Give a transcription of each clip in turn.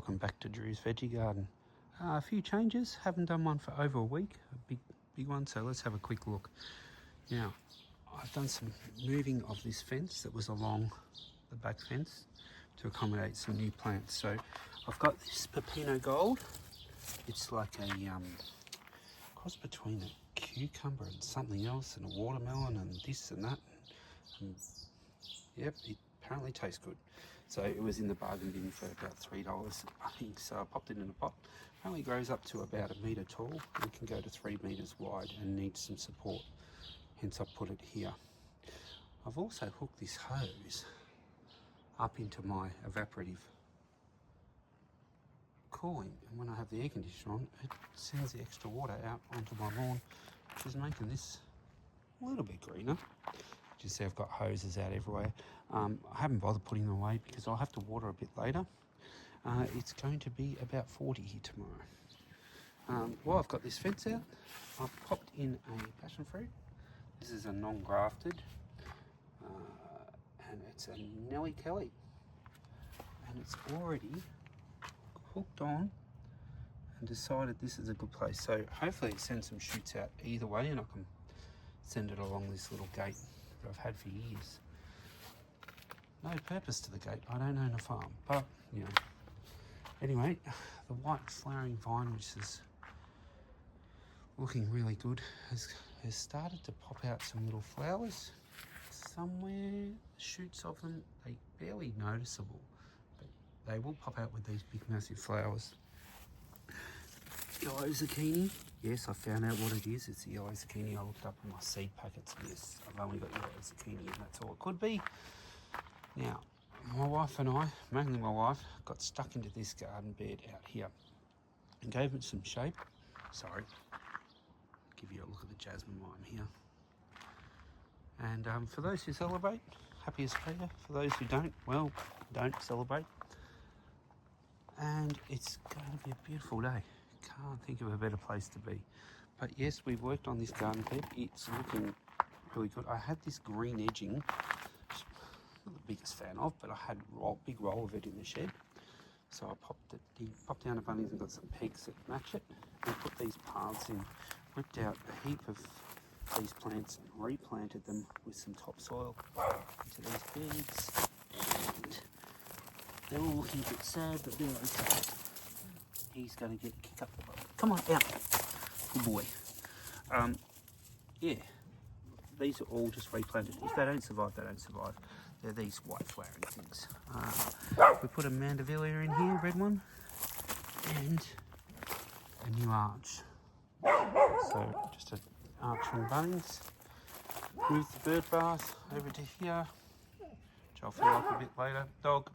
welcome back to Drew's Veggie Garden. A few changes, haven't done one for over a week, a big one, so let's have a quick look. Now, I've done some moving of this fence that was along the back fence to accommodate some new plants. So I've got this Pepino Gold. It's like a cross between a cucumber and something else, and a watermelon and this and that. And yep, it apparently tastes good. So it was in the bargain bin for about $3, I think. So I popped it in a pot. Apparently grows up to about 1 metre tall and can go to 3 metres wide and needs some support. Hence I put it here. I've also hooked this hose up into my evaporative cooling, and when I have the air conditioner on, it sends the extra water out onto my lawn, which is making this a little bit greener. You see I've got hoses out everywhere. I haven't bothered putting them away because I'll have to water a bit later. It's going to be about 40 here tomorrow. While I've got this fence out, I've popped in a passion fruit. This is a non-grafted, and it's a Nelly Kelly, and it's already hooked on and decided this is a good place. So hopefully it sends some shoots out either way, and I can send it along this little gate that I've had for years. No purpose to the gate, I don't own a farm, but you know. Anyway, the white flowering vine, which is looking really good, has started to pop out some little flowers. Somewhere, the shoots of them, they barely noticeable, but they will pop out with these big massive flowers. Yellow zucchini. Yes, I found out what it is. It's the yellow zucchini. I looked up in my seed packets. Yes, I've only got yellow zucchini, and that's all it could be. Now, my wife and I, mainly my wife, got stuck into this garden bed out here and gave it some shape. Sorry. Give you a look at the jasmine lime here. And for those who celebrate, happy Australia. For those who don't, well, don't celebrate. And it's going to be a beautiful day. Can't think of a better place to be. But yes, we've worked on this garden bed. It's looking really good. I had this green edging, not the biggest fan of, but I had a big roll of it in the shed. So I popped down a bunnies and got some pegs that match it, and put these paths in, ripped out a heap of these plants and replanted them with some topsoil into these beds. And they're all looking a bit sad, but they're okay. He's going to get kicked up the butt. Come on, out. Good boy. Yeah, these are all just replanted. If they don't survive, they don't survive. They're these white flowering things. We put a mandevilla in here, red one, and a new arch. So just an arch from Bunnings. Move the bird bath over to here, which I'll fill up a bit later. Dog,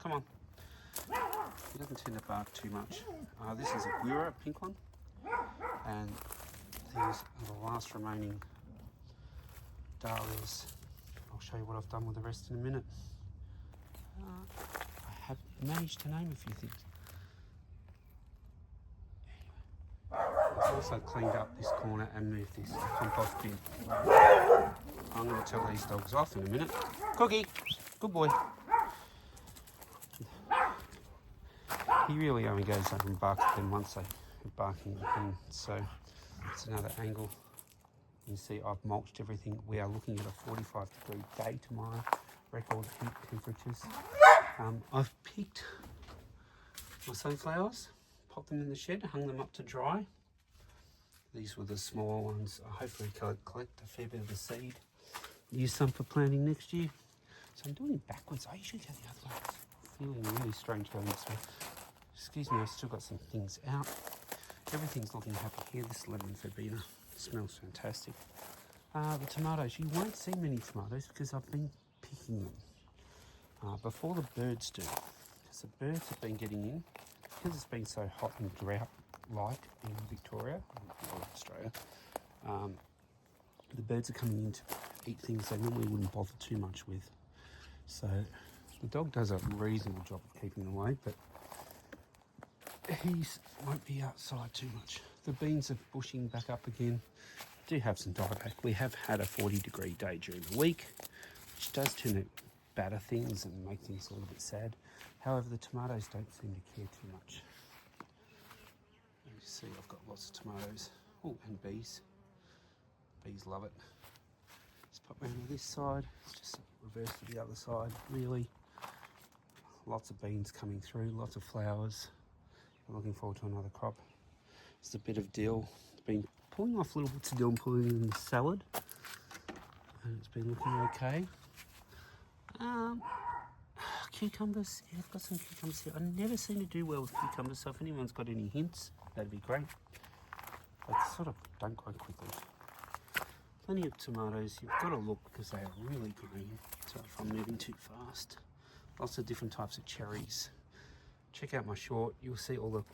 come on. He doesn't tend to bark too much. This is a Guira, a pink one, and these are the last remaining dahlias. I'll show you what I've done with the rest in a minute. I have managed to name a few things. Anyway, I've also cleaned up this corner and moved this compost bin. I'm going to tell these dogs off in a minute. Cookie, good boy. He really only goes up and barks at them once they are barking at him. So it's another angle. You see I've mulched everything. We are looking at a 45-degree day tomorrow, record heat temperatures. I've picked my sunflowers, popped them in the shed, hung them up to dry. These were the smaller ones. I hopefully collect a fair bit of the seed. Use some for planting next year. So I'm doing it backwards. I usually go the other way. Feeling really strange going this way. Excuse me, I've still got some things out. Everything's looking happy here. This lemon verbena smells fantastic. The tomatoes, you won't see many tomatoes because I've been picking them before the birds do. Because the birds have been getting in, because it's been so hot and drought-like in Victoria, or Australia, the birds are coming in to eat things they normally wouldn't bother too much with. So the dog does a reasonable job of keeping them away, but he won't be outside too much. The beans are bushing back up again. Do have some dieback. We have had a 40-degree day during the week, which does tend to batter things and make things a little bit sad. However, the tomatoes don't seem to care too much. You see, I've got lots of tomatoes. Oh, and bees. Bees love it. Let's pop around to this side. It's just reverse to the other side, really. Lots of beans coming through, lots of flowers. I'm looking forward to another crop. Just a bit of dill. It's been pulling off little bits of dill and putting it in the salad. And it's been looking okay. Cucumbers, yeah, I've got some cucumbers here. I never seem to do well with cucumbers, so if anyone's got any hints, that'd be great. They sort of don't grow quickly. Plenty of tomatoes. You've got to look because they are really green. So if I'm moving too fast. Lots of different types of cherries. Check out my short. You'll see all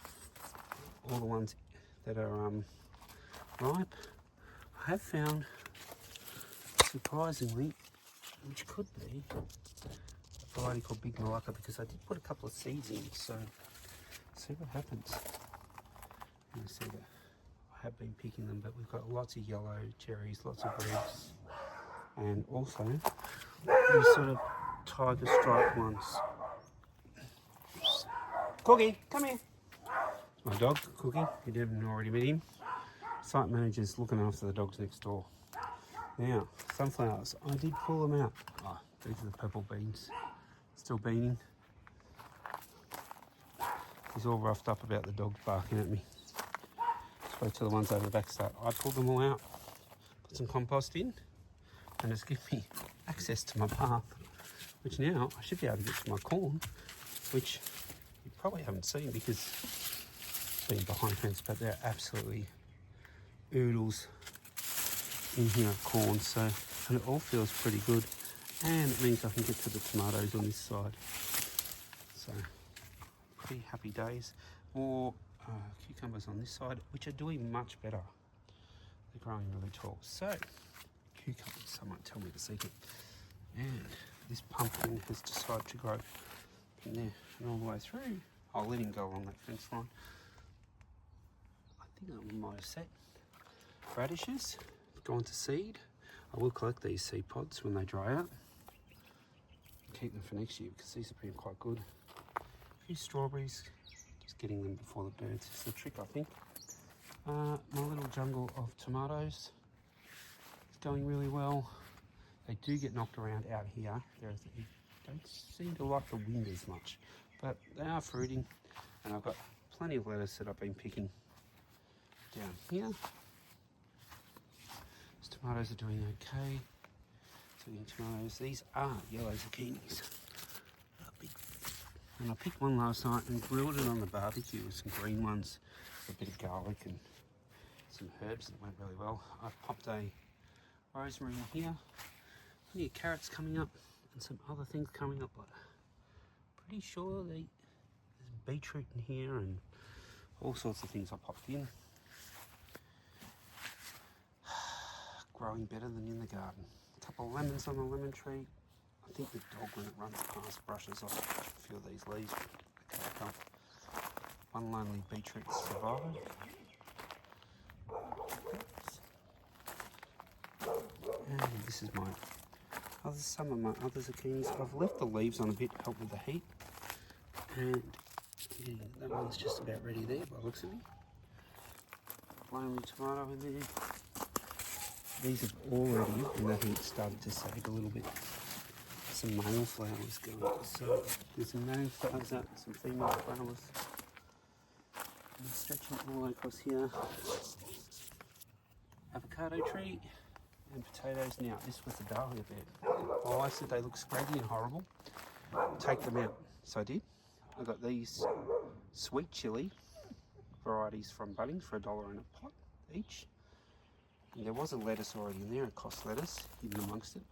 the ones that are ripe. I have found, surprisingly, which could be a variety called Big Malacca, because I did put a couple of seeds in, so see what happens. You see that I have been picking them, but we've got lots of yellow cherries, lots of reds, and also these sort of tiger stripe ones. Oops. Cookie, come here. It's my dog, Cookie. You didn't already meet him. Site manager's looking after the dogs next door. Now, sunflowers. I did pull them out. Oh, these are the purple beans. Still beaning. He's all roughed up about the dogs barking at me. Spoke to the ones over the back start. I pulled them all out, put some compost in, and it's given me access to my path, which now I should be able to get to my corn, which you probably haven't seen because it's been behind fence, but they're absolutely oodles in here of corn, so and it all feels pretty good, and it means I can get to the tomatoes on this side. So pretty happy days. More cucumbers on this side, which are doing much better. They're growing really tall. So cucumbers, someone tell me the secret. And this pumpkin has decided to grow from there and all the way through. I'll let him go along that fence line. I think I might have set. Radishes have gone to seed. I will collect these seed pods when they dry out. Keep them for next year because these have been quite good. A few strawberries, just getting them before the birds is the trick, I think. My little jungle of tomatoes is going really well. They do get knocked around out here. They don't seem to like the wind as much, but they are fruiting, and I've got plenty of lettuce that I've been picking down here. These tomatoes are doing okay. Tomatoes. These are yellow zucchinis. Big. And I picked one last night and grilled it on the barbecue with some green ones, a bit of garlic and some herbs. It went really well. I popped a rosemary in here. Plenty of carrots coming up and some other things coming up. But pretty sure there's beetroot in here and all sorts of things I popped in. Growing better than in the garden. A couple of lemons on the lemon tree. I think the dog, when it runs past, brushes off a few of these leaves. Okay, one lonely beetroot survivor. And this is some of my other zucchinis. I've left the leaves on a bit to help with the heat. And yeah, that one's just about ready there by the looks of it. Lonely tomato in there. These have already, in the heat, started to sag a little bit. Some male flowers going. So there's some male flowers out, some female flowers. And stretching all the way across here. Avocado tree and potatoes. Now, this was the dahlia bed. Oh, I said they look scraggy and horrible. Take them out. So I did. I got these sweet chili varieties from Bunnings for $1 in a pot each. And there was a lettuce already in there, a cost lettuce, hidden amongst it.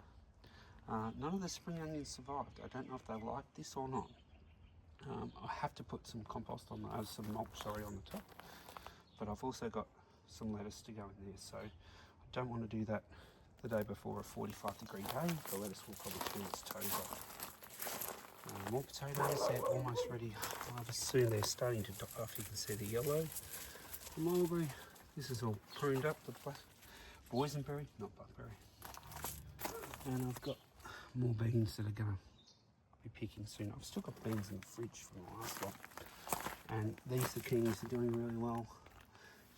None of the spring onions survived. I don't know if they like this or not. I have to put some compost on, some mulch, on the top. But I've also got some lettuce to go in there, so I don't want to do that the day before a 45-degree day. The lettuce will probably turn its toes off. More potatoes, they're almost ready. Soon they're starting to die off. You can see the yellow. The mulberry, this is all pruned up, the black. Boysenberry, not blackberry. And I've got more beans that are going to be picking soon. I've still got beans in the fridge from the last lot. And these zucchinis are doing really well.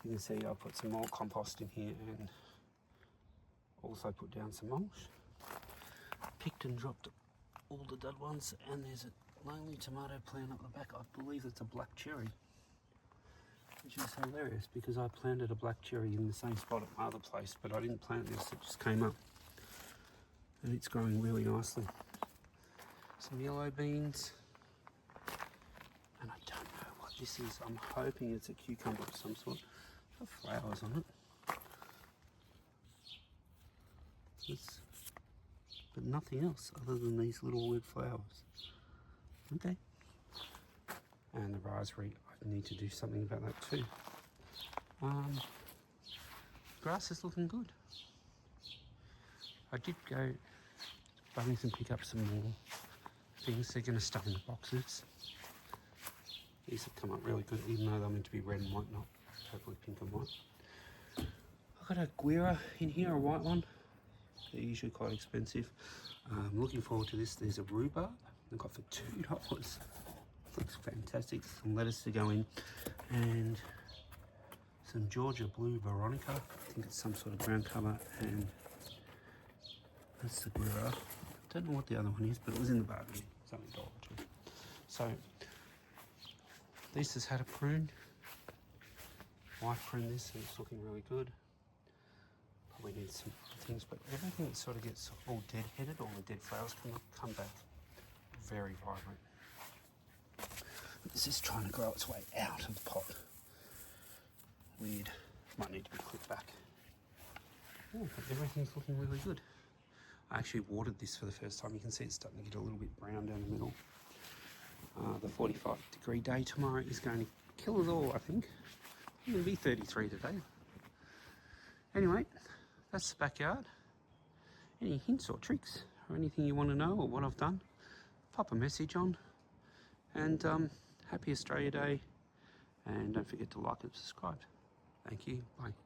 You can see I put some more compost in here and also put down some mulch. Picked and dropped all the dud ones, and there's a lonely tomato plant up the back. I believe it's a black cherry, which is hilarious because I planted a black cherry in the same spot at my other place, but I didn't plant this, it just came up. And it's growing really nicely. Some yellow beans. And I don't know what this is. I'm hoping it's a cucumber of some sort. Got flowers on it. But nothing else other than these little weird flowers. Okay. And the raspberry, I need to do something about that too. Grass is looking good. I did go to Bunnings and pick up some more things. They're going to stay in the boxes. These have come up really good, even though they're meant to be red and white, not totally pink and white. I've got a guira in here, a white one. They're usually quite expensive. I'm looking forward to this. There's a rhubarb. I got for $2. Looks fantastic. Some lettuce to go in, and some Georgia Blue Veronica. I think it's some sort of ground cover, and that's the guira. Don't know what the other one is, but it was in the bargain. It's only $1 or $2. So this has had a prune. Wife pruned this, and it's looking really good. Probably need some things, but everything that sort of gets all dead-headed, all the dead flowers come back very vibrant. This is trying to grow its way out of the pot. Weird. Might need to be clipped back. Oh, but everything's looking really good. I actually watered this for the first time. You can see it's starting to get a little bit brown down the middle. The 45-degree day tomorrow is going to kill us all, I think. It's going to be 33 today. Anyway, that's the backyard. Any hints or tricks or anything you want to know or what I've done, pop a message on. And happy Australia Day. And don't forget to like and subscribe. Thank you. Bye.